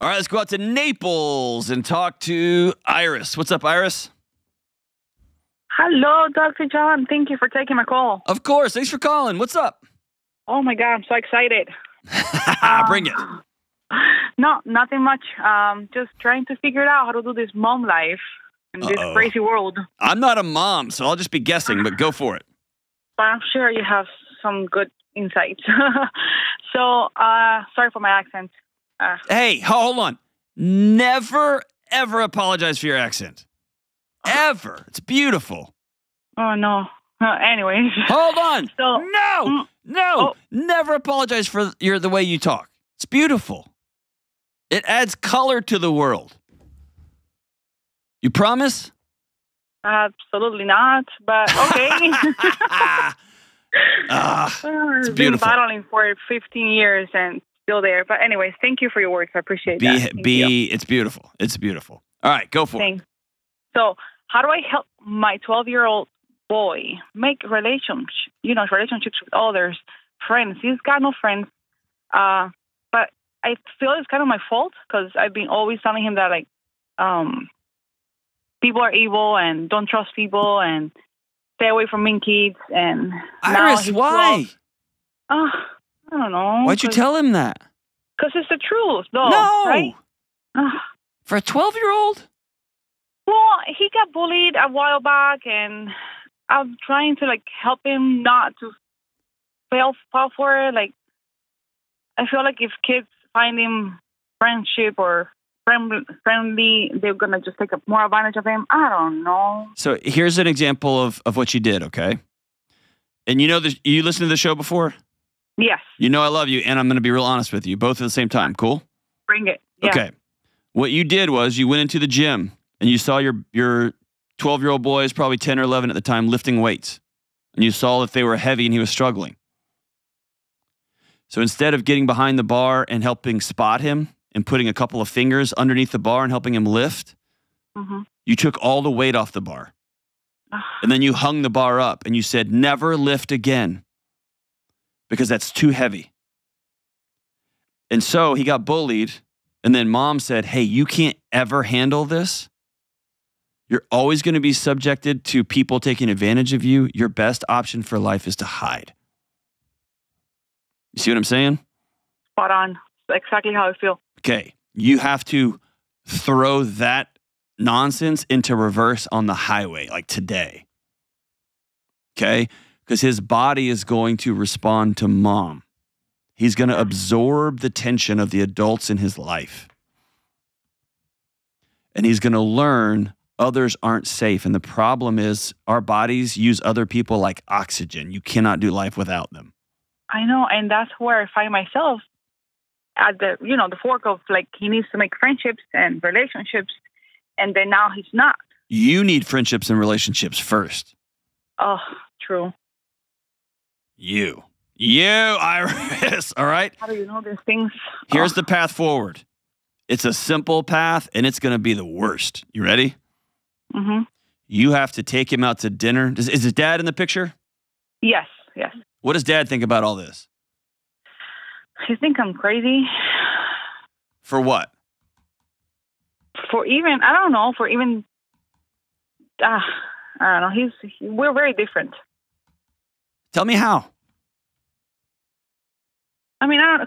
All right, let's go out to Naples and talk to Iris. What's up, Iris? Hello, Dr. John. Thank you for taking my call. Of course. Thanks for calling. What's up? Oh, my God. I'm so excited. Bring it. No, nothing much. Just trying to figure out how to do this mom life in this crazy world. I'm not a mom, so I'll just be guessing, but go for it. But I'm sure you have some good insights. So, sorry for my accent. Hey, hold on. Never, ever apologize for your accent. Ever. It's beautiful. Oh, no. Anyways. Hold on. So, No. Never apologize for the way you talk. It's beautiful. It adds color to the world. You promise? Absolutely not, but okay. It's I've been beautiful. battling for 15 years and still there. But anyways, thank you for your words. I appreciate that. Thank you. It's beautiful. It's beautiful. All right, go for it. Thanks. So, how do I help my 12-year-old boy make relationships with others, friends? He's got no friends, but I feel it's kind of my fault because I've been always telling him that people are evil and don't trust people and stay away from mean kids. And Iris, why? I don't know. Why'd you tell him that? Because it's the truth, though. No. Right? For a 12-year-old? Well, he got bullied a while back, and I'm trying to help him not to fall for it. I feel like if kids find him friendship or friendly, they're gonna just take more advantage of him. I don't know. So here's an example of what you did, okay? And you listened to the show before? Yes. You know I love you, and I'm going to be real honest with you, both at the same time. Cool? Bring it. Yeah. Okay. What you did was you went into the gym, and you saw your 12-year-old boy is probably 10 or 11 at the time lifting weights, and you saw that they were heavy and he was struggling. So instead of getting behind the bar and helping spot him and putting a couple of fingers underneath the bar and helping him lift, you took all the weight off the bar. And then you hung the bar up and you said, never lift again because that's too heavy. And so he got bullied. And then mom said, hey, you can't ever handle this. You're always going to be subjected to people taking advantage of you. Your best option for life is to hide. You see what I'm saying? Spot on. That's exactly how I feel. Okay. You have to throw that nonsense into reverse on the highway, like today. Okay? Because his body is going to respond to mom. He's going to absorb the tension of the adults in his life. And he's going to learn others aren't safe. And the problem is our bodies use other people like oxygen. You cannot do life without them. I know. And that's where I find myself at the fork of he needs to make friendships and relationships. And then now he's not. You need friendships and relationships first. Oh, true. You, Iris, all right? How do you know these things? Here's the path forward. It's a simple path, and it's going to be the worst. You ready? Mm-hmm. You have to take him out to dinner. Is his dad in the picture? Yes. What does dad think about all this? He thinks I'm crazy. For what? I don't know. We're very different. Tell me how. I mean, I don't know.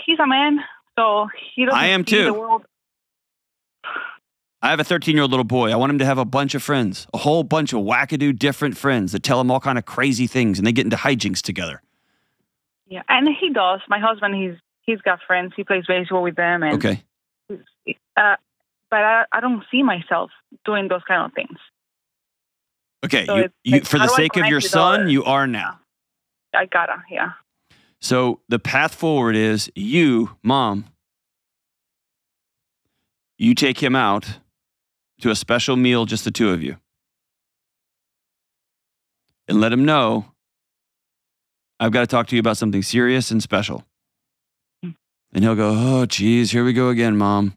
He's a man, so he doesn't I am see too. the world. I have a 13-year-old little boy. I want him to have a bunch of friends, a whole bunch of wackadoo different friends that tell him all kind of crazy things, and they get into hijinks together. Yeah, and he does. My husband, he's got friends. He plays baseball with them. And okay. But I don't see myself doing those kind of things. Okay, So you for the sake of your son, you are now. I gotta, yeah. So the path forward is you, mom, you take him out to a special meal, just the two of you. And let him know, I've got to talk to you about something serious and special. And he'll go, oh, geez, here we go again, Mom.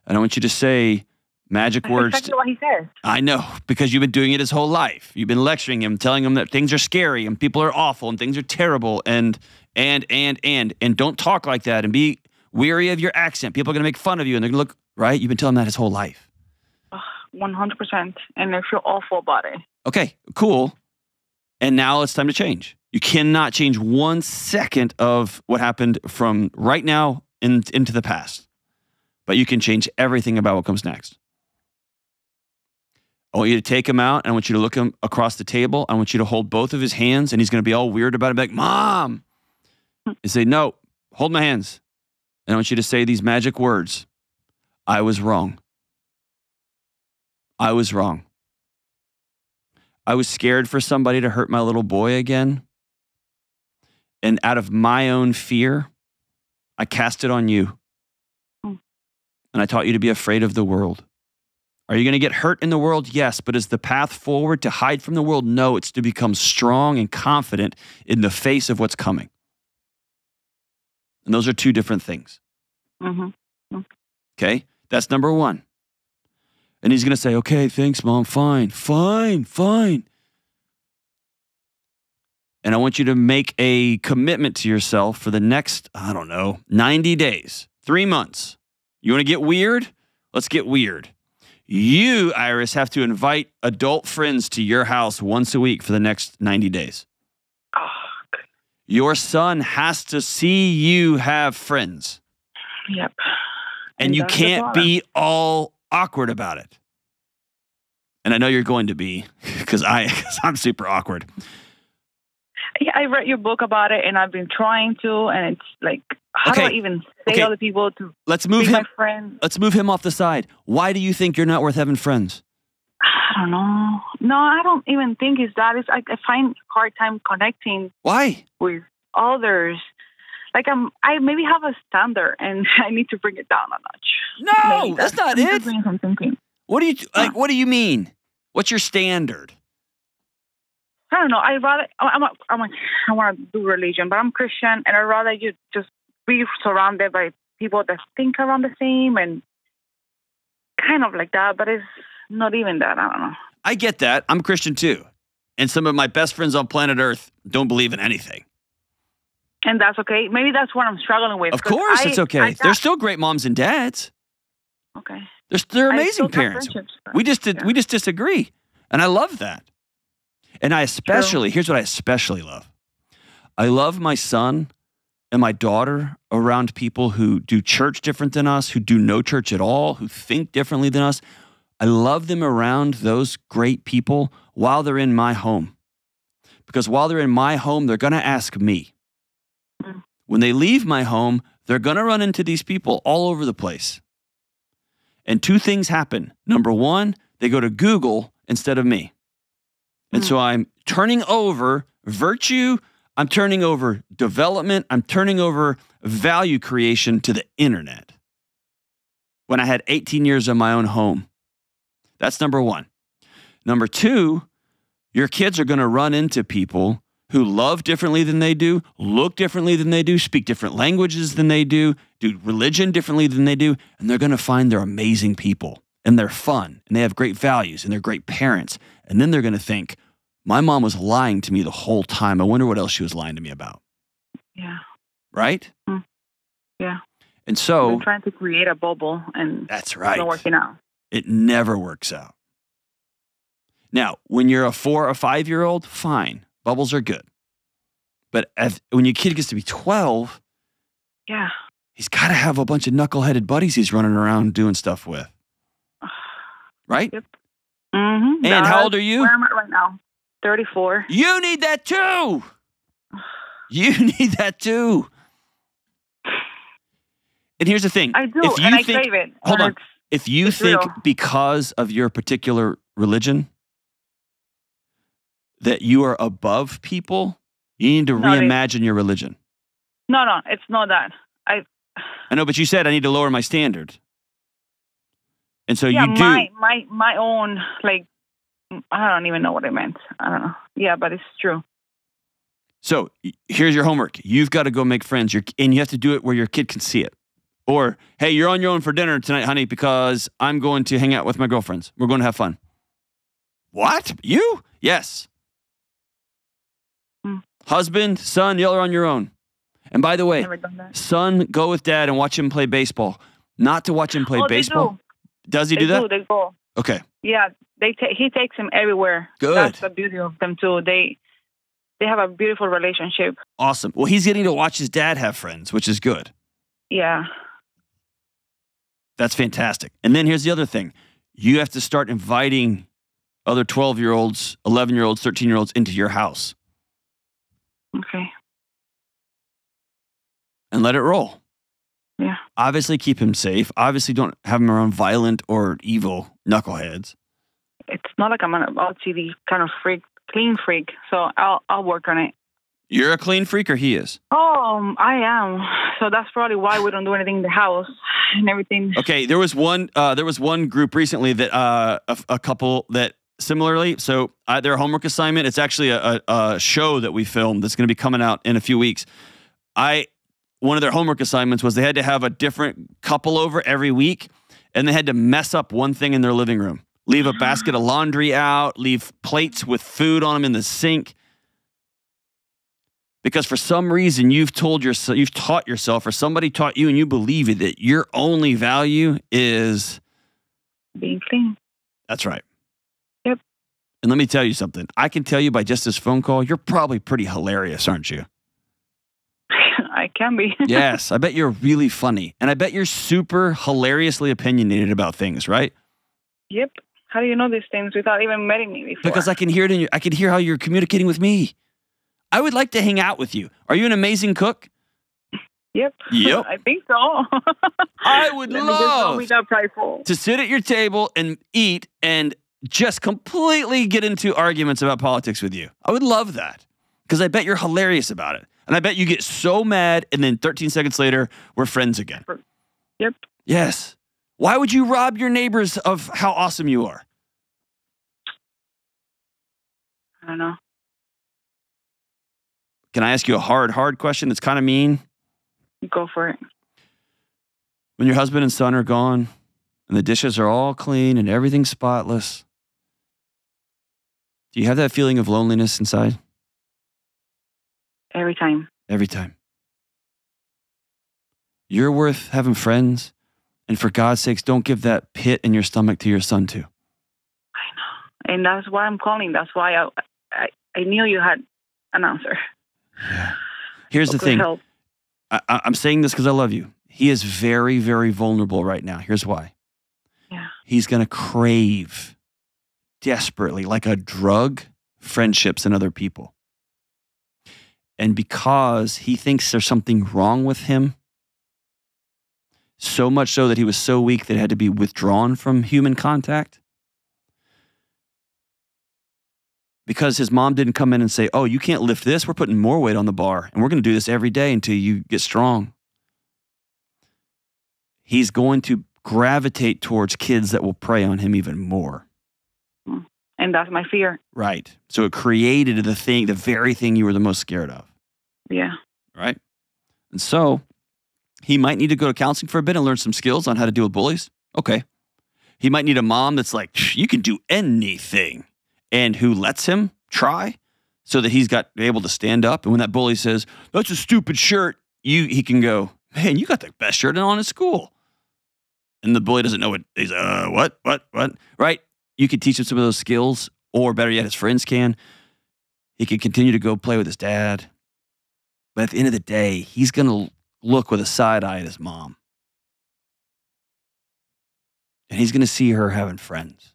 I don't want you to say magic words. That's exactly what he says. I know, because you've been doing it his whole life. You've been lecturing him, telling him that things are scary and people are awful and things are terrible and don't talk like that and be weary of your accent. People are going to make fun of you and they're going to look, right? You've been telling him that his whole life. 100%. And I feel awful about it. Okay, cool. And now it's time to change. You cannot change 1 second of what happened from right now into the past. But you can change everything about what comes next. I want you to take him out. And I want you to look him across the table. I want you to hold both of his hands. And he's going to be all weird about it. Be like, Mom. And say, no, hold my hands. And I want you to say these magic words. I was wrong. I was wrong. I was scared for somebody to hurt my little boy again. And out of my own fear, I cast it on you. And I taught you to be afraid of the world. Are you going to get hurt in the world? Yes. But is the path forward to hide from the world? No, it's to become strong and confident in the face of what's coming. And those are two different things. Mm-hmm. Okay? That's number one. And he's going to say, okay, thanks, Mom. Fine. And I want you to make a commitment to yourself for the next, 90 days, 3 months. You want to get weird? Let's get weird. You, Iris, have to invite adult friends to your house once a week for the next 90 days. Oh, your son has to see you have friends. Yep. And you can't be all awkward about it. And I know you're going to be, because I'm super awkward. Yeah, I read your book about it, and I've been trying to, and it's like, how do I even say to other people to be my friend? Let's move him off the side. Why do you think you're not worth having friends? I don't know. No, I don't even think it's that. I find a hard time connecting. Why? With others. Like I maybe have a standard, and I need to bring it down a notch. No, that's not it. What do you What do you mean? What's your standard? I don't know. I want to do religion, but I'm Christian, and I'd rather you just be surrounded by people that think around the same and kind of like that. But it's not even that. I don't know. I get that. I'm Christian too, and some of my best friends on planet Earth don't believe in anything. And that's okay. Maybe that's what I'm struggling with. Of course, it's okay. They're still great moms and dads. Okay. They're amazing parents. We just disagree, and I love that. And here's what I especially love. I love my son and my daughter around people who do church different than us, who do no church at all, who think differently than us. I love them around those great people while they're in my home. Because while they're in my home, they're going to ask me. When they leave my home, they're going to run into these people all over the place. And two things happen. Number one, they go to Google instead of me. And so I'm turning over virtue, I'm turning over development, I'm turning over value creation to the internet. When I had 18 years of my own home. That's number one. Number two, your kids are going to run into people who love differently than they do, look differently than they do, speak different languages than they do religion differently than they do, and they're going to find they're amazing people, and they're fun, and they have great values, and they're great parents. And then they're going to think, my mom was lying to me the whole time. I wonder what else she was lying to me about. Yeah. Right? Yeah. And so... I'm trying to create a bubble, and that's right. It's not working out. It never works out. Now, when you're a 4 or 5-year-old, fine. Bubbles are good. But when your kid gets to be 12... Yeah. He's got to have a bunch of knuckleheaded buddies he's running around doing stuff with. Right? Yep. Mm-hmm. And how old are you? Where am I right now? 34. You need that too. You need that too. And here's the thing. I do, and I crave it. Hold on. If you think real. because of your particular religion that you are above people, you need to reimagine your religion. No, it's not that. I know, but you said I need to lower my standard. And so you do. My own, like, I don't even know what I meant. I don't know. Yeah, but it's true. So here's your homework. You've got to go make friends, and you have to do it where your kid can see it. Or, hey, you're on your own for dinner tonight, honey, because I'm going to hang out with my girlfriends. We're going to have fun. What? You? Yes. Husband, son, y'all are on your own. And by the way, Never done that. son, go with dad and watch him play baseball. Not to watch him play baseball. Does he do that? They go. Okay. Yeah, he takes him everywhere. Good. That's the beauty of them too. They have a beautiful relationship. Awesome. Well, he's getting to watch his dad have friends, which is good. Yeah. That's fantastic. And then here's the other thing. You have to start inviting other 12-year-olds, 11-year-olds, 13-year-olds into your house. Okay. And let it roll. Yeah. Obviously keep him safe. Obviously don't have him around violent or evil knuckleheads. It's not like I'm an OCD kind of clean freak. So I'll work on it. You're a clean freak or he is? Oh, I am. So that's probably why we don't do anything in the house and everything. Okay, there was one group recently that a couple that similarly. So their homework assignment. It's actually a show that we filmed that's going to be coming out in a few weeks. One of their homework assignments was they had to have a different couple over every week, and they had to mess up one thing in their living room. Leave a basket of laundry out. Leave plates with food on them in the sink. Because for some reason you've taught yourself, or somebody taught you, and you believe it, that your only value is being clean. That's right. Yep. And let me tell you something. I can tell you by just this phone call, you're probably pretty hilarious, aren't you? I can be. Yes, I bet you're really funny, and I bet you're super hilariously opinionated about things, right? Yep. How do you know these things without even meeting me before? Because I can hear it I can hear how you're communicating with me. I would like to hang out with you. Are you an amazing cook? Yep. I think so. I would love to sit at your table and eat and just completely get into arguments about politics with you. I would love that because I bet you're hilarious about it. And I bet you get so mad and then 13 seconds later, we're friends again. Yep. Yes. Why would you rob your neighbors of how awesome you are? I don't know. Can I ask you a hard question that's kind of mean? Go for it. When your husband and son are gone and the dishes are all clean and everything's spotless, do you have that feeling of loneliness inside? Every time. Every time. You're worth having friends, and for God's sakes, don't give that pit in your stomach to your son too. I know. And that's why I'm calling. That's why I knew you had an answer. Yeah. Here's the thing. I'm saying this because I love you. He is very, very vulnerable right now. Here's why. Yeah. He's going to crave desperately, like a drug, friendships and other people. And because he thinks there's something wrong with him, so much so that he was so weak that it had to be withdrawn from human contact, because his mom didn't come in and say, oh, you can't lift this. We're putting more weight on the bar, and we're going to do this every day until you get strong. He's going to gravitate towards kids that will prey on him even more. And that's my fear. Right. So it created the very thing you were the most scared of. Yeah. Right? And so he might need to go to counseling for a bit and learn some skills on how to deal with bullies. Okay. He might need a mom that's like, you can do anything, and who lets him try so that he's able to stand up. And when that bully says, that's a stupid shirt, he can go, man, you got the best shirt on in school. And the bully doesn't know what. He's what? Right? You could teach him some of those skills, or better yet, his friends can. He can continue to go play with his dad. But at the end of the day, he's going to look with a side eye at his mom. And he's going to see her having friends.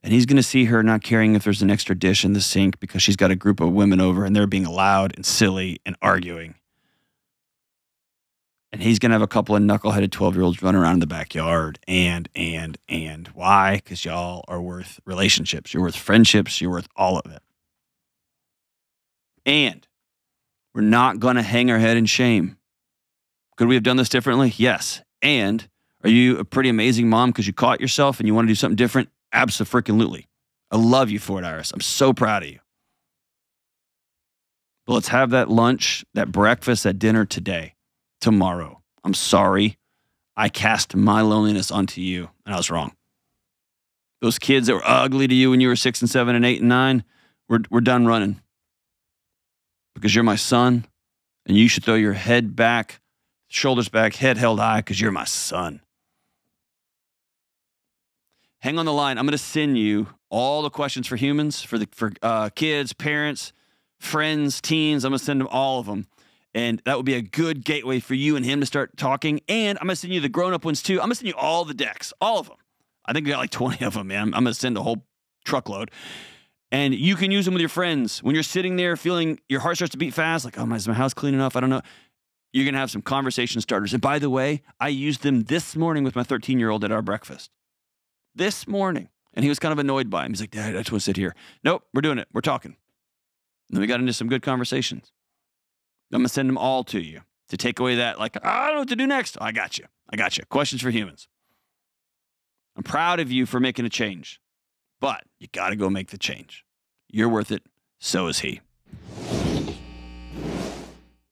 And he's going to see her not caring if there's an extra dish in the sink because she's got a group of women over and they're being loud and silly and arguing. And he's going to have a couple of knuckleheaded 12-year-olds running around in the backyard. And why? Because y'all are worth relationships. You're worth friendships. You're worth all of it. And we're not going to hang our head in shame. Could we have done this differently? Yes. And are you a pretty amazing mom because you caught yourself and you want to do something different? Abso-freaking-lutely. I love you for it, Iris. I'm so proud of you. But let's have that lunch, that breakfast, that dinner today. Tomorrow. I'm sorry. I cast my loneliness onto you, and I was wrong. Those kids that were ugly to you when you were 6 and 7 and 8 and 9, we're done running. Because you're my son, And you should throw your head back, shoulders back, head held high, because you're my son. Hang on the line. I'm going to send you all the questions for humans, for kids, parents, friends, teens. I'm going to send them all of them. And that would be a good gateway for you and him to start talking. And I'm going to send you the grown-up ones too. I'm going to send you all the decks, all of them. I think we got like 20 of them, man. I'm going to send a whole truckload. And you can use them with your friends. When you're sitting there feeling your heart starts to beat fast, like, oh, is my house clean enough? I don't know. You're going to have some conversation starters. And by the way, I used them this morning with my 13-year-old at our breakfast. This morning. And he was kind of annoyed by him. He's like, Dad, I just want to sit here. Nope, we're doing it. We're talking. And then we got into some good conversations. I'm going to send them all to you to take away that, like, I don't know what to do next. I got you. I got you. Questions for humans. I'm proud of you for making a change, but you got to go make the change. You're worth it. So is he.